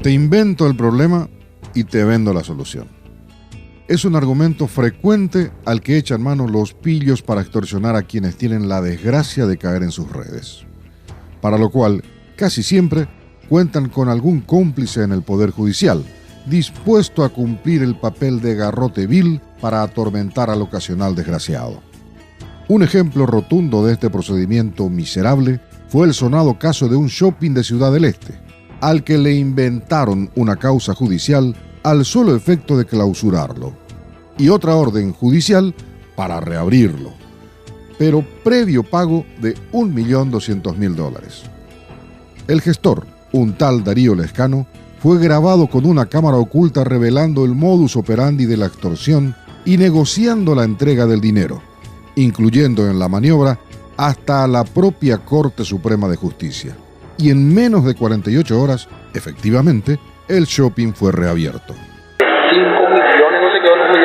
Te invento el problema y te vendo la solución. Es un argumento frecuente al que echan mano los pillos para extorsionar a quienes tienen la desgracia de caer en sus redes. Para lo cual, casi siempre, cuentan con algún cómplice en el Poder Judicial, dispuesto a cumplir el papel de garrote vil para atormentar al ocasional desgraciado. Un ejemplo rotundo de este procedimiento miserable fue el sonado caso de un shopping de Ciudad del Este, al que le inventaron una causa judicial al solo efecto de clausurarlo, y otra orden judicial para reabrirlo, pero previo pago de $1.200.000. El gestor, un tal Darío Lescano, fue grabado con una cámara oculta revelando el modus operandi de la extorsión y negociando la entrega del dinero, incluyendo en la maniobra hasta a la propia Corte Suprema de Justicia. Y en menos de 48 horas, efectivamente, el shopping fue reabierto. 5 millones, no se quedó en 1.200.000.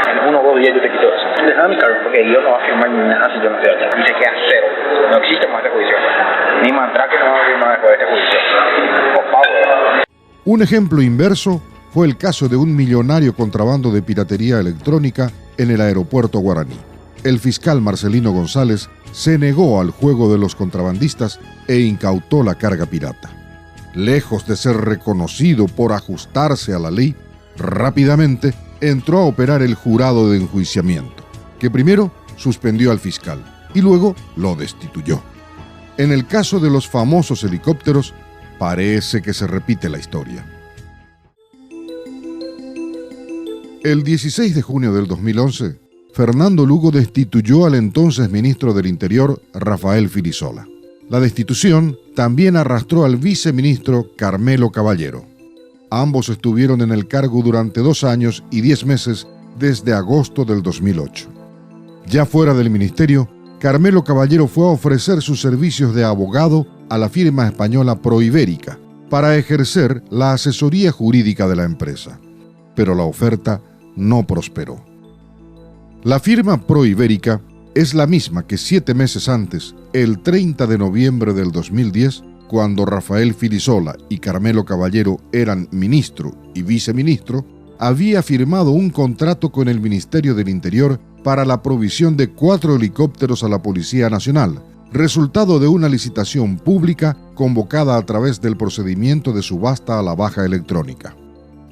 En 1 o 2 días yo te quito eso. Déjame mi cargo, porque yo no voy a firmar ni nada si yo no estoy allá. Y se queda cero. No existe más este juicio. Ni Mandrake no va a firmar después de este juicio. Por favor. Un ejemplo inverso fue el caso de un millonario contrabando de piratería electrónica en el aeropuerto Guaraní. El fiscal Marcelino González se negó al juego de los contrabandistas e incautó la carga pirata. Lejos de ser reconocido por ajustarse a la ley, rápidamente entró a operar el jurado de enjuiciamiento, que primero suspendió al fiscal y luego lo destituyó. En el caso de los famosos helicópteros, parece que se repite la historia. El 16 de junio del 2011, Fernando Lugo destituyó al entonces ministro del Interior, Rafael Filisola. La destitución también arrastró al viceministro Carmelo Caballero. Ambos estuvieron en el cargo durante 2 años y 10 meses desde agosto del 2008. Ya fuera del ministerio, Carmelo Caballero fue a ofrecer sus servicios de abogado a la firma española Proibérica para ejercer la asesoría jurídica de la empresa. Pero la oferta no prosperó. La firma Proibérica es la misma que 7 meses antes, el 30 de noviembre del 2010, cuando Rafael Filisola y Carmelo Caballero eran ministro y viceministro, había firmado un contrato con el Ministerio del Interior para la provisión de 4 helicópteros a la Policía Nacional, resultado de una licitación pública convocada a través del procedimiento de subasta a la baja electrónica.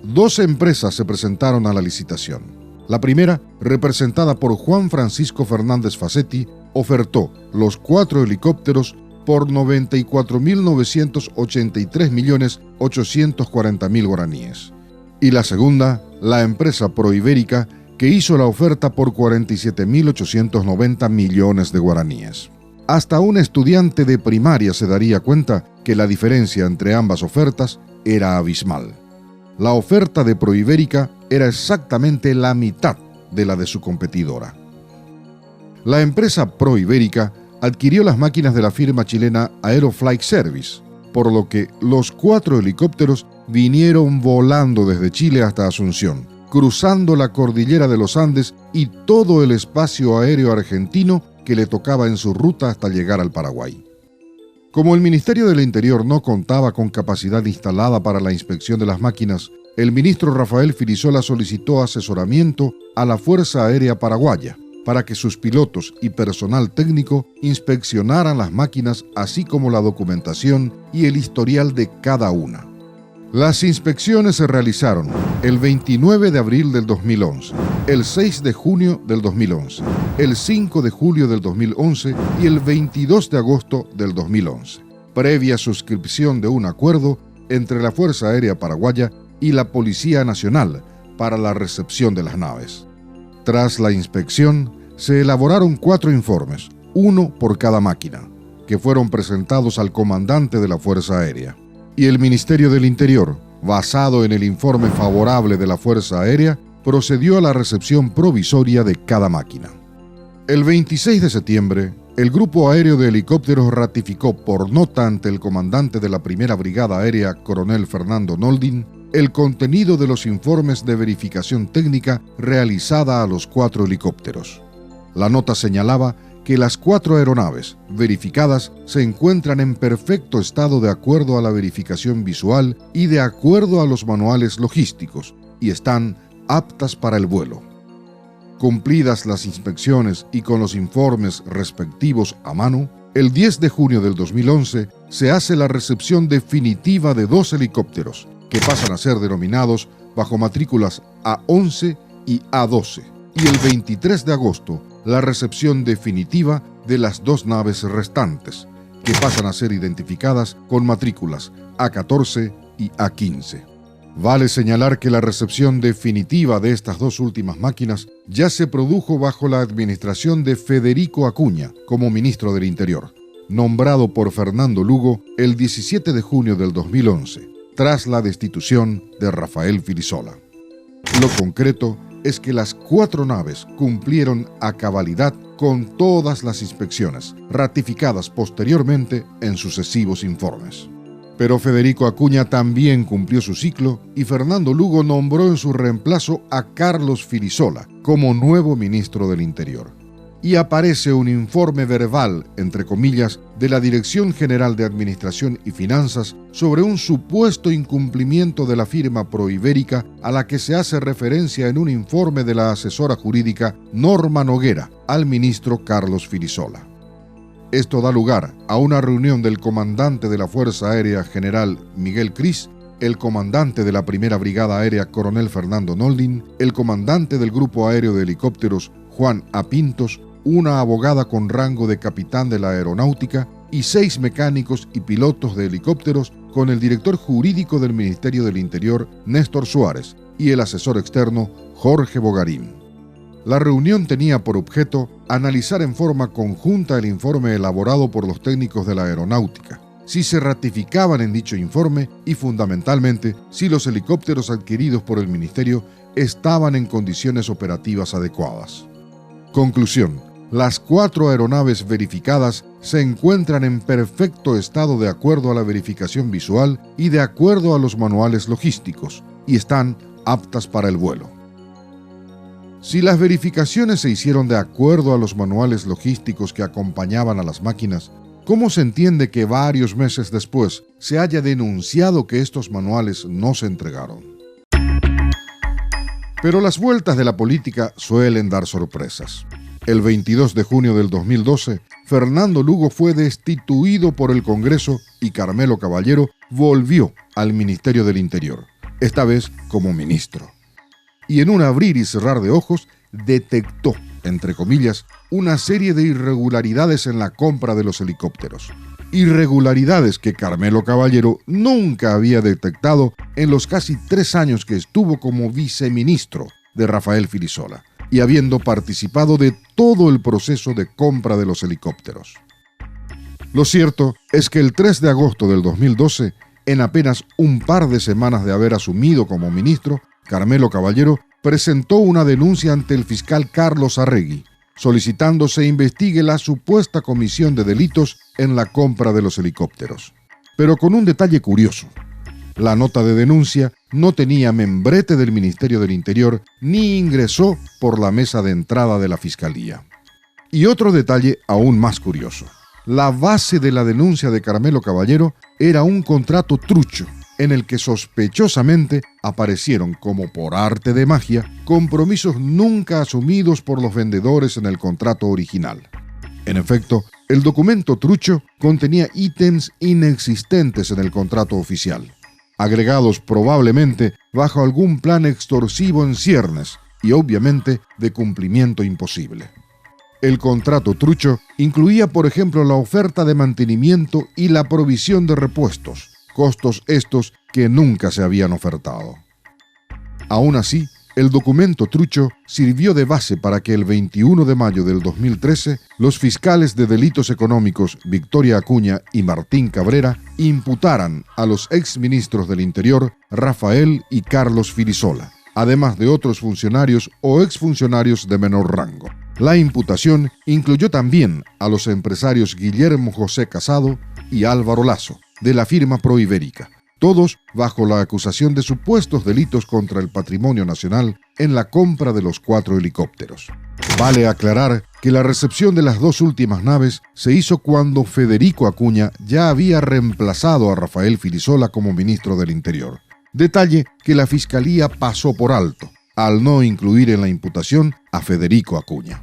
2 empresas se presentaron a la licitación. La primera, representada por Juan Francisco Fernández Facetti, ofertó los 4 helicópteros por 94.983.840.000 guaraníes. Y la segunda, la empresa Proibérica, que hizo la oferta por 47.890 millones de guaraníes. Hasta un estudiante de primaria se daría cuenta que la diferencia entre ambas ofertas era abismal. La oferta de Proibérica era exactamente la mitad de la de su competidora. La empresa Proibérica adquirió las máquinas de la firma chilena Aeroflight Service, por lo que los 4 helicópteros vinieron volando desde Chile hasta Asunción, cruzando la cordillera de los Andes y todo el espacio aéreo argentino que le tocaba en su ruta hasta llegar al Paraguay. Como el Ministerio del Interior no contaba con capacidad instalada para la inspección de las máquinas, el ministro Rafael Filisola solicitó asesoramiento a la Fuerza Aérea Paraguaya para que sus pilotos y personal técnico inspeccionaran las máquinas, así como la documentación y el historial de cada una. Las inspecciones se realizaron el 29 de abril del 2011, el 6 de junio del 2011, el 5 de julio del 2011 y el 22 de agosto del 2011, previa suscripción de un acuerdo entre la Fuerza Aérea Paraguaya y la Policía Nacional para la recepción de las naves. Tras la inspección, se elaboraron 4 informes, uno por cada máquina, que fueron presentados al comandante de la Fuerza Aérea. Y el Ministerio del Interior, basado en el informe favorable de la Fuerza Aérea, procedió a la recepción provisoria de cada máquina. El 26 de septiembre, el Grupo Aéreo de Helicópteros ratificó por nota ante el comandante de la Primera Brigada Aérea, coronel Fernando Noldin, el contenido de los informes de verificación técnica realizada a los 4 helicópteros. La nota señalaba que las 4 aeronaves verificadas se encuentran en perfecto estado de acuerdo a la verificación visual y de acuerdo a los manuales logísticos y están aptas para el vuelo. Cumplidas las inspecciones y con los informes respectivos a mano, el 10 de junio del 2011 se hace la recepción definitiva de 2 helicópteros que pasan a ser denominados bajo matrículas A11 y A12, y el 23 de agosto la recepción definitiva de las 2 naves restantes, que pasan a ser identificadas con matrículas A14 y A15. Vale señalar que la recepción definitiva de estas 2 últimas máquinas ya se produjo bajo la administración de Federico Acuña como ministro del Interior, nombrado por Fernando Lugo el 17 de junio del 2011, tras la destitución de Rafael Filisola. Lo concreto es que las 4 naves cumplieron a cabalidad con todas las inspecciones, ratificadas posteriormente en sucesivos informes. Pero Federico Acuña también cumplió su ciclo y Fernando Lugo nombró en su reemplazo a Carlos Filisola como nuevo ministro del Interior. Y aparece un informe verbal, entre comillas, de la Dirección General de Administración y Finanzas sobre un supuesto incumplimiento de la firma Proibérica a la que se hace referencia en un informe de la asesora jurídica Norma Noguera al ministro Carlos Filisola. Esto da lugar a una reunión del comandante de la Fuerza Aérea General Miguel Cris, el comandante de la Primera Brigada Aérea Coronel Fernando Noldin, el comandante del Grupo Aéreo de Helicópteros Juan A. Pintos, una abogada con rango de capitán de la aeronáutica y 6 mecánicos y pilotos de helicópteros con el director jurídico del Ministerio del Interior, Néstor Suárez, y el asesor externo, Jorge Bogarín. La reunión tenía por objeto analizar en forma conjunta el informe elaborado por los técnicos de la aeronáutica, si se ratificaban en dicho informe y, fundamentalmente, si los helicópteros adquiridos por el Ministerio estaban en condiciones operativas adecuadas. Conclusión: las 4 aeronaves verificadas se encuentran en perfecto estado de acuerdo a la verificación visual y de acuerdo a los manuales logísticos, y están aptas para el vuelo. Si las verificaciones se hicieron de acuerdo a los manuales logísticos que acompañaban a las máquinas, ¿cómo se entiende que varios meses después se haya denunciado que estos manuales no se entregaron? Pero las vueltas de la política suelen dar sorpresas. El 22 de junio del 2012, Fernando Lugo fue destituido por el Congreso y Carmelo Caballero volvió al Ministerio del Interior, esta vez como ministro. Y en un abrir y cerrar de ojos, detectó, entre comillas, una serie de irregularidades en la compra de los helicópteros. Irregularidades que Carmelo Caballero nunca había detectado en los casi 3 años que estuvo como viceministro de Rafael Filisola, y habiendo participado de todo el proceso de compra de los helicópteros. Lo cierto es que el 3 de agosto del 2012, en apenas un par de semanas de haber asumido como ministro, Carmelo Caballero presentó una denuncia ante el fiscal Carlos Arregui, solicitando se investigue la supuesta comisión de delitos en la compra de los helicópteros. Pero con un detalle curioso: la nota de denuncia no tenía membrete del Ministerio del Interior ni ingresó por la mesa de entrada de la Fiscalía. Y otro detalle aún más curioso: la base de la denuncia de Carmelo Caballero era un contrato trucho, en el que sospechosamente aparecieron, como por arte de magia, compromisos nunca asumidos por los vendedores en el contrato original. En efecto, el documento trucho contenía ítems inexistentes en el contrato oficial, agregados probablemente bajo algún plan extorsivo en ciernes y obviamente de cumplimiento imposible. El contrato trucho incluía, por ejemplo, la oferta de mantenimiento y la provisión de repuestos, costos estos que nunca se habían ofertado. Aún así, el documento trucho sirvió de base para que el 21 de mayo del 2013 los fiscales de delitos económicos Victoria Acuña y Martín Cabrera imputaran a los exministros del Interior Rafael y Carlos Filisola, además de otros funcionarios o exfuncionarios de menor rango. La imputación incluyó también a los empresarios Guillermo José Casado y Álvaro Lazo, de la firma Proibérica, todos bajo la acusación de supuestos delitos contra el patrimonio nacional en la compra de los 4 helicópteros. Vale aclarar que la recepción de las dos últimas naves se hizo cuando Federico Acuña ya había reemplazado a Rafael Filisola como ministro del Interior. Detalle que la Fiscalía pasó por alto, al no incluir en la imputación a Federico Acuña.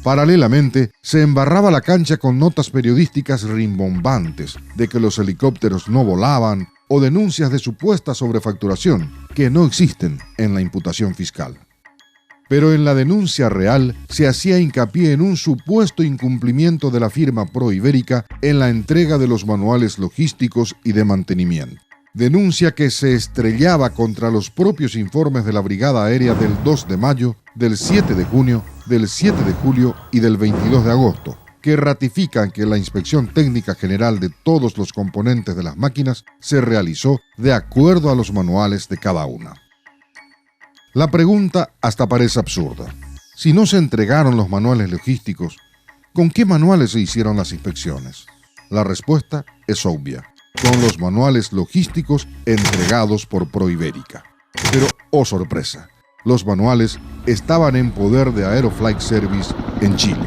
Paralelamente, se embarraba la cancha con notas periodísticas rimbombantes de que los helicópteros no volaban o denuncias de supuesta sobrefacturación que no existen en la imputación fiscal. Pero en la denuncia real se hacía hincapié en un supuesto incumplimiento de la firma Proibérica en la entrega de los manuales logísticos y de mantenimiento. Denuncia que se estrellaba contra los propios informes de la Brigada Aérea del 2 de mayo, del 7 de junio, del 7 de julio y del 22 de agosto, que ratifican que la inspección técnica general de todos los componentes de las máquinas se realizó de acuerdo a los manuales de cada una. La pregunta hasta parece absurda. Si no se entregaron los manuales logísticos, ¿con qué manuales se hicieron las inspecciones? La respuesta es obvia: con los manuales logísticos entregados por Proibérica. Pero, oh sorpresa, los manuales estaban en poder de Aeroflight Service en Chile.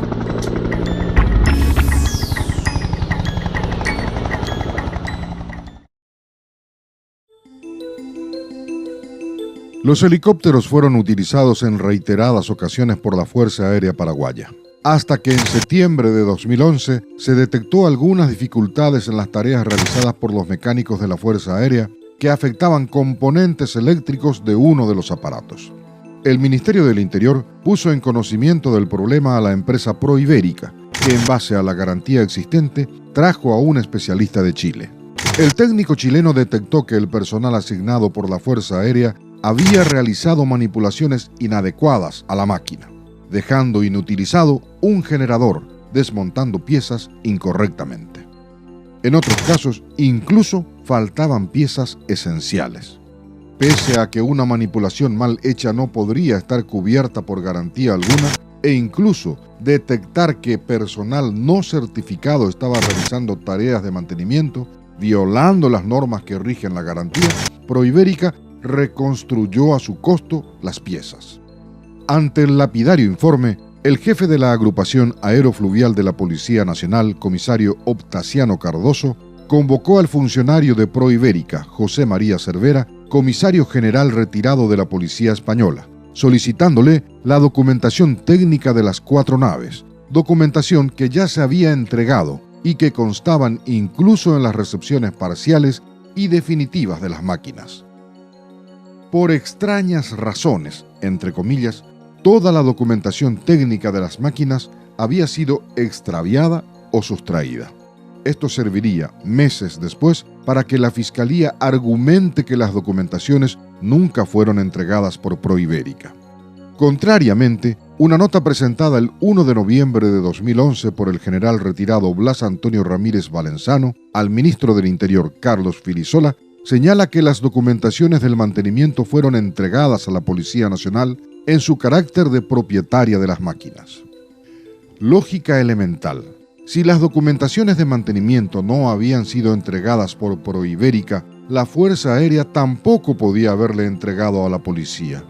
Los helicópteros fueron utilizados en reiteradas ocasiones por la Fuerza Aérea Paraguaya, hasta que en septiembre de 2011 se detectó algunas dificultades en las tareas realizadas por los mecánicos de la Fuerza Aérea que afectaban componentes eléctricos de uno de los aparatos. El Ministerio del Interior puso en conocimiento del problema a la empresa Proibérica, que en base a la garantía existente trajo a un especialista de Chile. El técnico chileno detectó que el personal asignado por la Fuerza Aérea había realizado manipulaciones inadecuadas a la máquina, dejando inutilizado un generador, desmontando piezas incorrectamente. En otros casos, incluso faltaban piezas esenciales. Pese a que una manipulación mal hecha no podría estar cubierta por garantía alguna, e incluso detectar que personal no certificado estaba realizando tareas de mantenimiento, violando las normas que rigen la garantía, Proibérica reconstruyó a su costo las piezas. Ante el lapidario informe, el jefe de la agrupación aerofluvial de la Policía Nacional, comisario Optaciano Cardoso, convocó al funcionario de Proibérica, José María Cervera, comisario general retirado de la Policía Española, solicitándole la documentación técnica de las 4 naves, documentación que ya se había entregado y que constaban incluso en las recepciones parciales y definitivas de las máquinas. Por extrañas razones, entre comillas, toda la documentación técnica de las máquinas había sido extraviada o sustraída. Esto serviría, meses después, para que la Fiscalía argumente que las documentaciones nunca fueron entregadas por Proibérica. Contrariamente, una nota presentada el 1 de noviembre de 2011 por el general retirado Blas Antonio Ramírez Valenzano al ministro del Interior Carlos Filisola señala que las documentaciones del mantenimiento fueron entregadas a la Policía Nacional en su carácter de propietaria de las máquinas. Lógica elemental. Si las documentaciones de mantenimiento no habían sido entregadas por Proibérica, la Fuerza Aérea tampoco podía haberle entregado a la policía.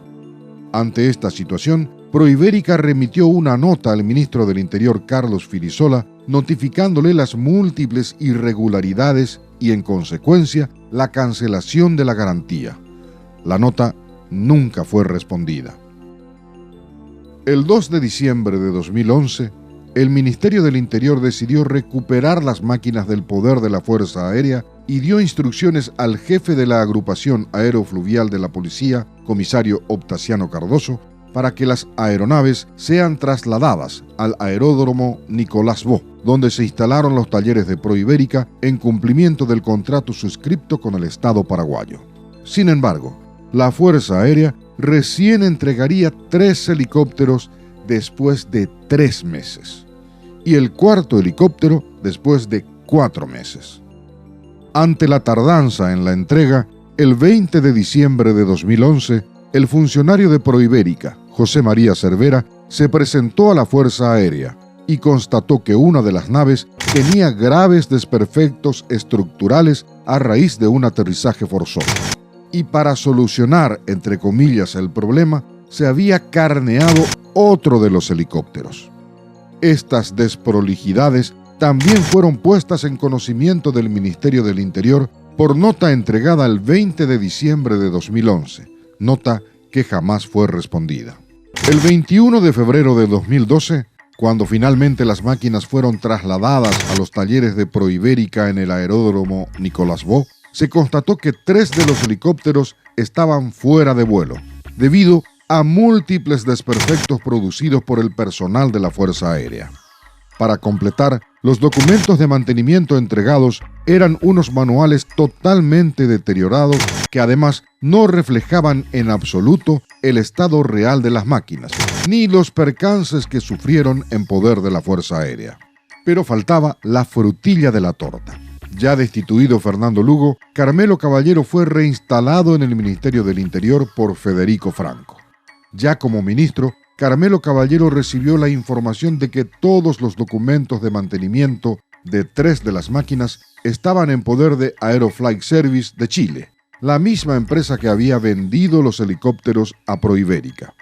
Ante esta situación, Proibérica remitió una nota al ministro del Interior Carlos Filisola notificándole las múltiples irregularidades y, en consecuencia, la cancelación de la garantía. La nota nunca fue respondida. El 2 de diciembre de 2011, el Ministerio del Interior decidió recuperar las máquinas del poder de la Fuerza Aérea y dio instrucciones al jefe de la agrupación aerofluvial de la policía, comisario Optaciano Cardoso, para que las aeronaves sean trasladadas al aeródromo Nicolás Bo, donde se instalaron los talleres de Proibérica en cumplimiento del contrato suscripto con el Estado paraguayo. Sin embargo, la Fuerza Aérea recién entregaría 3 helicópteros después de 3 meses, y el 4.º helicóptero después de 4 meses. Ante la tardanza en la entrega, el 20 de diciembre de 2011, el funcionario de Proibérica, José María Cervera, se presentó a la Fuerza Aérea y constató que una de las naves tenía graves desperfectos estructurales a raíz de un aterrizaje forzoso. Y para solucionar, entre comillas, el problema, se había carneado otro de los helicópteros. Estas desprolijidades también fueron puestas en conocimiento del Ministerio del Interior por nota entregada el 20 de diciembre de 2011, nota que jamás fue respondida. El 21 de febrero de 2012, cuando finalmente las máquinas fueron trasladadas a los talleres de Proibérica en el aeródromo Nicolás Bo, se constató que 3 de los helicópteros estaban fuera de vuelo, debido a múltiples desperfectos producidos por el personal de la Fuerza Aérea. Para completar, los documentos de mantenimiento entregados eran unos manuales totalmente deteriorados que además no reflejaban en absoluto el estado real de las máquinas, ni los percances que sufrieron en poder de la Fuerza Aérea. Pero faltaba la frutilla de la torta. Ya destituido Fernando Lugo, Carmelo Caballero fue reinstalado en el Ministerio del Interior por Federico Franco. Ya como ministro, Carmelo Caballero recibió la información de que todos los documentos de mantenimiento de 3 de las máquinas estaban en poder de Aeroflight Service de Chile, la misma empresa que había vendido los helicópteros a Proibérica.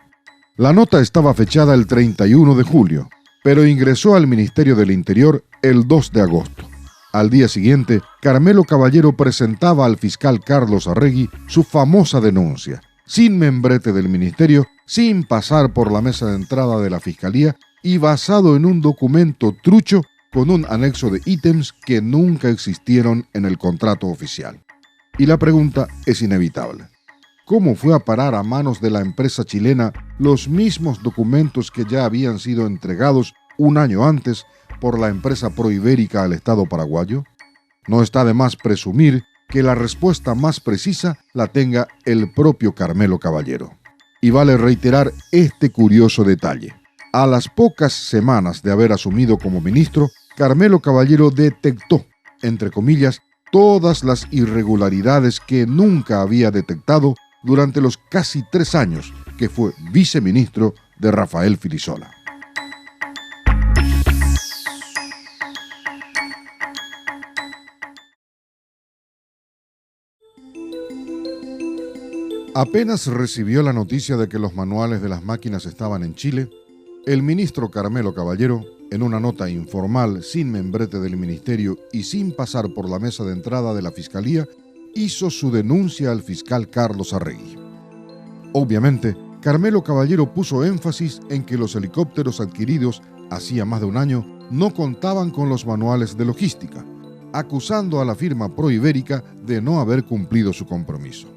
La nota estaba fechada el 31 de julio, pero ingresó al Ministerio del Interior el 2 de agosto. Al día siguiente, Carmelo Caballero presentaba al fiscal Carlos Arregui su famosa denuncia, sin membrete del ministerio, sin pasar por la mesa de entrada de la Fiscalía y basado en un documento trucho con un anexo de ítems que nunca existieron en el contrato oficial. Y la pregunta es inevitable. ¿Cómo fue a parar a manos de la empresa chilena los mismos documentos que ya habían sido entregados un año antes por la empresa Proibérica al Estado paraguayo? No está de más presumir que la respuesta más precisa la tenga el propio Carmelo Caballero. Y vale reiterar este curioso detalle. A las pocas semanas de haber asumido como ministro, Carmelo Caballero detectó, entre comillas, todas las irregularidades que nunca había detectado durante los casi 3 años que fue viceministro de Rafael Filisola. Apenas recibió la noticia de que los manuales de las máquinas estaban en Chile, el ministro Carmelo Caballero, en una nota informal, sin membrete del ministerio y sin pasar por la mesa de entrada de la Fiscalía, hizo su denuncia al fiscal Carlos Arregui. Obviamente, Carmelo Caballero puso énfasis en que los helicópteros adquiridos hacía más de un año no contaban con los manuales de logística, acusando a la firma Proibérica de no haber cumplido su compromiso.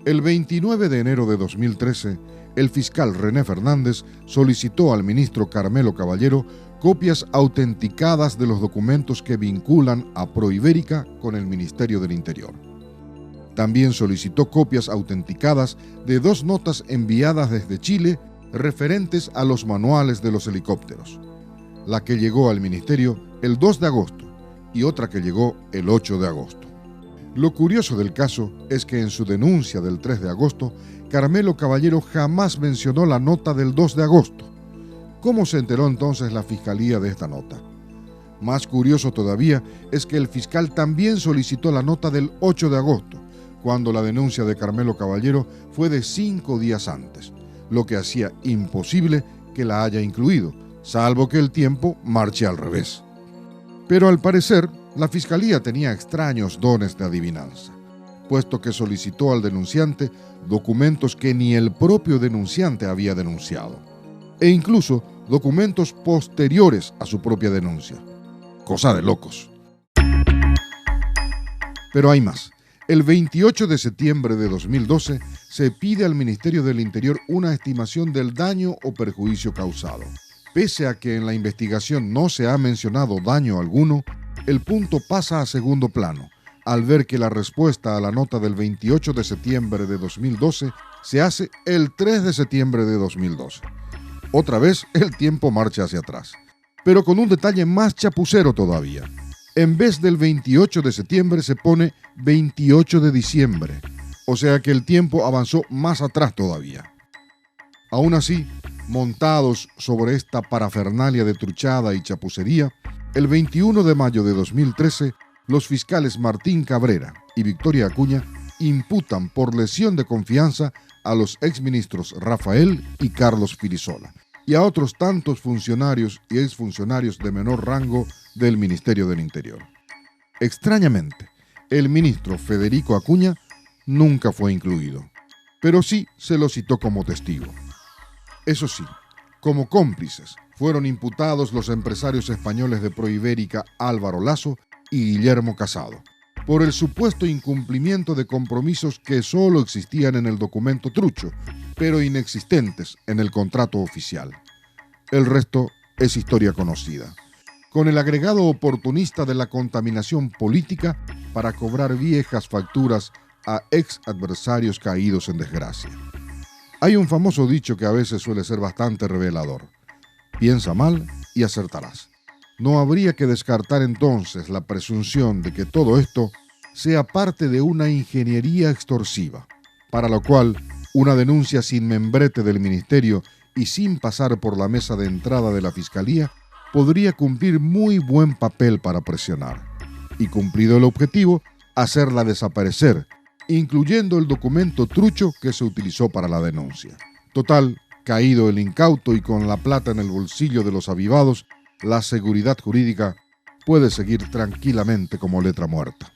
El 29 de enero de 2013, el fiscal René Fernández solicitó al ministro Carmelo Caballero copias autenticadas de los documentos que vinculan a Proibérica con el Ministerio del Interior. También solicitó copias autenticadas de 2 notas enviadas desde Chile referentes a los manuales de los helicópteros, la que llegó al ministerio el 2 de agosto y otra que llegó el 8 de agosto. Lo curioso del caso es que en su denuncia del 3 de agosto, Carmelo Caballero jamás mencionó la nota del 2 de agosto. ¿Cómo se enteró entonces la Fiscalía de esta nota? Más curioso todavía es que el fiscal también solicitó la nota del 8 de agosto, cuando la denuncia de Carmelo Caballero fue de 5 días antes, lo que hacía imposible que la haya incluido, salvo que el tiempo marche al revés. Pero al parecer, la Fiscalía tenía extraños dones de adivinanza, puesto que solicitó al denunciante documentos que ni el propio denunciante había denunciado, e incluso documentos posteriores a su propia denuncia. Cosa de locos. Pero hay más. El 28 de septiembre de 2012 se pide al Ministerio del Interior una estimación del daño o perjuicio causado. Pese a que en la investigación no se ha mencionado daño alguno, el punto pasa a segundo plano, al ver que la respuesta a la nota del 28 de septiembre de 2012 se hace el 3 de septiembre de 2012. Otra vez, el tiempo marcha hacia atrás, pero con un detalle más chapucero todavía. En vez del 28 de septiembre se pone 28 de diciembre, o sea que el tiempo avanzó más atrás todavía. Aún así, montados sobre esta parafernalia de truchada y chapucería, el 21 de mayo de 2013, los fiscales Martín Cabrera y Victoria Acuña imputan por lesión de confianza a los exministros Rafael y Carlos Filisola, y a otros tantos funcionarios y exfuncionarios de menor rango del Ministerio del Interior. Extrañamente, el ministro Federico Acuña nunca fue incluido, pero sí se lo citó como testigo. Eso sí, como cómplices fueron imputados los empresarios españoles de Proibérica Álvaro Lasso y Guillermo Casado, por el supuesto incumplimiento de compromisos que solo existían en el documento trucho, pero inexistentes en el contrato oficial. El resto es historia conocida, con el agregado oportunista de la contaminación política para cobrar viejas facturas a ex adversarios caídos en desgracia. Hay un famoso dicho que a veces suele ser bastante revelador: piensa mal y acertarás. No habría que descartar entonces la presunción de que todo esto sea parte de una ingeniería extorsiva, para lo cual una denuncia sin membrete del ministerio y sin pasar por la mesa de entrada de la Fiscalía podría cumplir muy buen papel para presionar, y cumplido el objetivo, hacerla desaparecer, incluyendo el documento trucho que se utilizó para la denuncia. Total, caído el incauto y con la plata en el bolsillo de los avivados, la seguridad jurídica puede seguir tranquilamente como letra muerta.